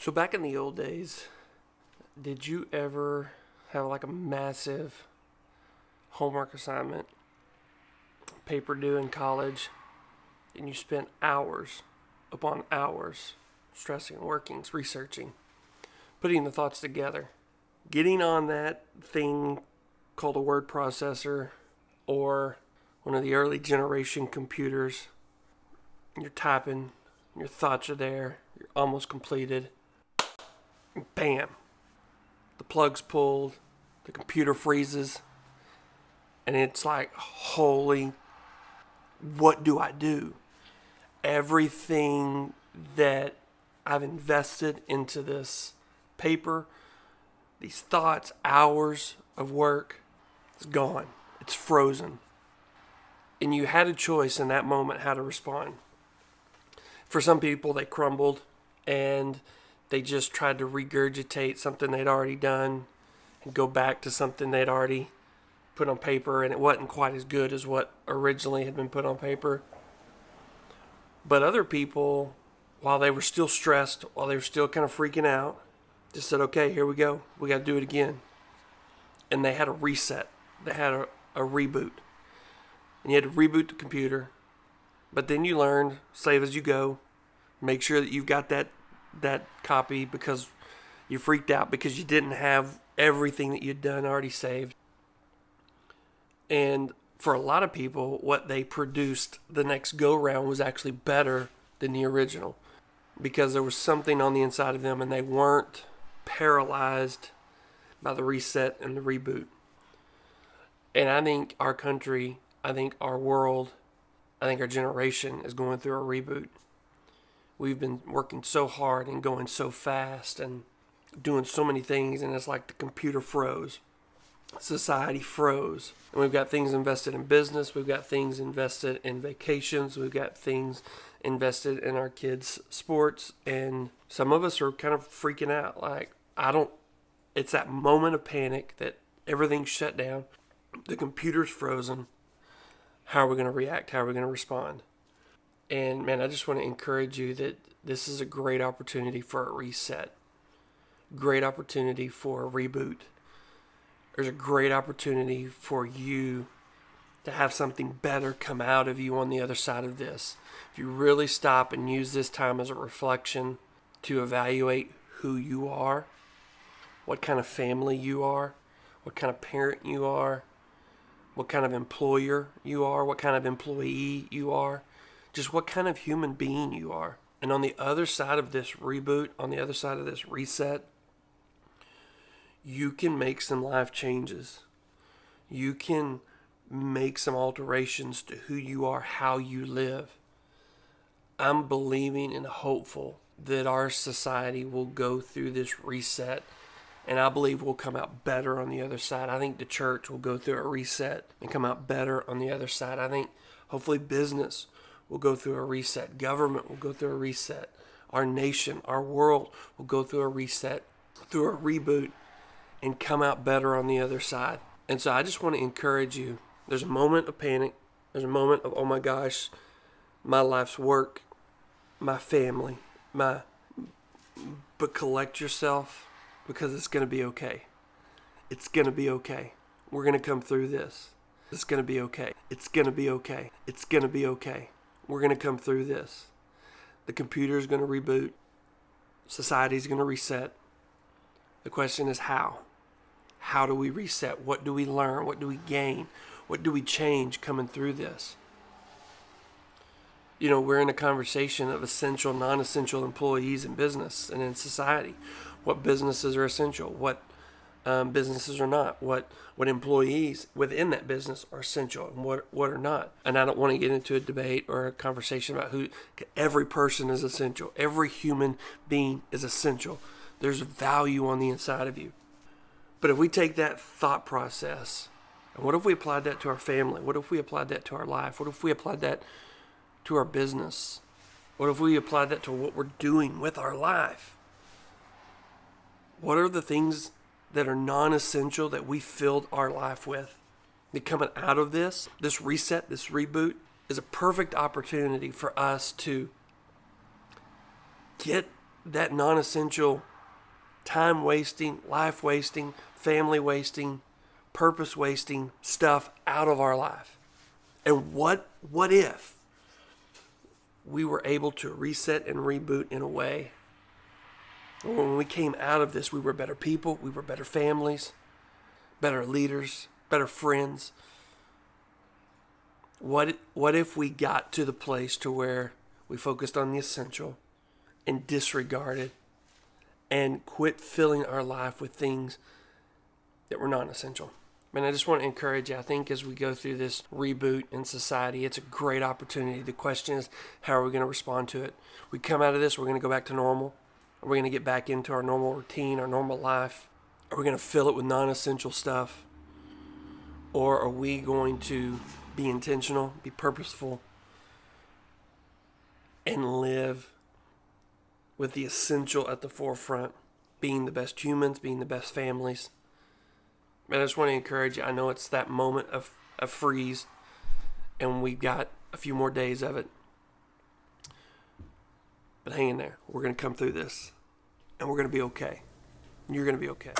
So back in the old days, did you ever have like a massive homework assignment, paper due in college, and you spent hours upon hours stressing, working, researching, putting the thoughts together, getting on that thing called a word processor or one of the early generation computers? You're typing, your thoughts are there, you're almost completed, and bam, the plug's pulled, the computer freezes, and it's like, holy, what do I do? Everything that I've invested into this paper, these thoughts, hours of work, it's gone. It's frozen. And you had a choice in that moment how to respond. For some people, they crumbled and they just tried to regurgitate something they'd already done and go back to something they'd already put on paper, and it wasn't quite as good as what originally had been put on paper. But other people, while they were still stressed, while they were still kind of freaking out, just said, okay, here we go. We got to do it again. And they had a reset. They had a reboot. And you had to reboot the computer. But then you learned, save as you go. Make sure that you've got that copy, because you freaked out because you didn't have everything that you'd done already saved. And for a lot of people, what they produced the next go-round was actually better than the original, because there was something on the inside of them and they weren't paralyzed by the reset and the reboot. And I think our country, I think our world, I think our generation is going through a reboot. We've been working so hard and going so fast and doing so many things, and it's like the computer froze. Society froze. And we've got things invested in business. We've got things invested in vacations. We've got things invested in our kids' sports. And some of us are kind of freaking out. Like, it's that moment of panic that everything's shut down. The computer's frozen. How are we going to react? How are we going to respond? And man, I just want to encourage you that this is a great opportunity for a reset. Great opportunity for a reboot. There's a great opportunity for you to have something better come out of you on the other side of this. If you really stop and use this time as a reflection to evaluate who you are, what kind of family you are, what kind of parent you are, what kind of employer you are, what kind of employee you are, just what kind of human being you are. And on the other side of this reboot, on the other side of this reset, you can make some life changes. You can make some alterations to who you are, how you live. I'm believing and hopeful that our society will go through this reset, and I believe we'll come out better on the other side. I think the church will go through a reset and come out better on the other side. I think hopefully business will go through a reset. Government will go through a reset. Our nation, our world will go through a reset, through a reboot, and come out better on the other side. And so I just want to encourage you. There's a moment of panic. There's a moment of, oh my gosh, my life's work, my family, but collect yourself, because it's going to be okay. It's going to be okay. We're going to come through this. It's going to be okay. It's going to be okay. It's going to be okay. We're going to come through this. The computer is going to reboot. Society is going to reset. The question is how? How do we reset? What do we learn? What do we gain? What do we change coming through this? You know, we're in a conversation of essential, non-essential employees in business and in society. What businesses are essential? What businesses are not? What employees within that business are essential and what are not? And I don't want to get into a debate or a conversation about who. Every person is essential. Every human being is essential. There's value on the inside of you. But if we take that thought process, and what if we applied that to our family? What if we applied that to our life? What if we applied that to our business? What if we applied that to what we're doing with our life? What are the things that are non-essential that we filled our life with? That coming out of this reset, this reboot, is a perfect opportunity for us to get that non-essential, time wasting, life wasting, family wasting, purpose wasting stuff out of our life. And what if we were able to reset and reboot in a way where when we came out of this, we were better people, we were better families, better leaders, better friends? What if we got to the place to where we focused on the essential and disregarded and quit filling our life with things that were non-essential? Man, I just want to encourage you. I think as we go through this reboot in society, it's a great opportunity. The question is, how are we going to respond to it? We come out of this, we're going to go back to normal. Are we going to get back into our normal routine, our normal life? Are we going to fill it with non-essential stuff? Or are we going to be intentional, be purposeful, and live with the essential at the forefront, being the best humans, being the best families? And I just want to encourage you. I know it's that moment of freeze, and we've got a few more days of it. But hang in there. We're going to come through this, and we're going to be okay. You're going to be okay.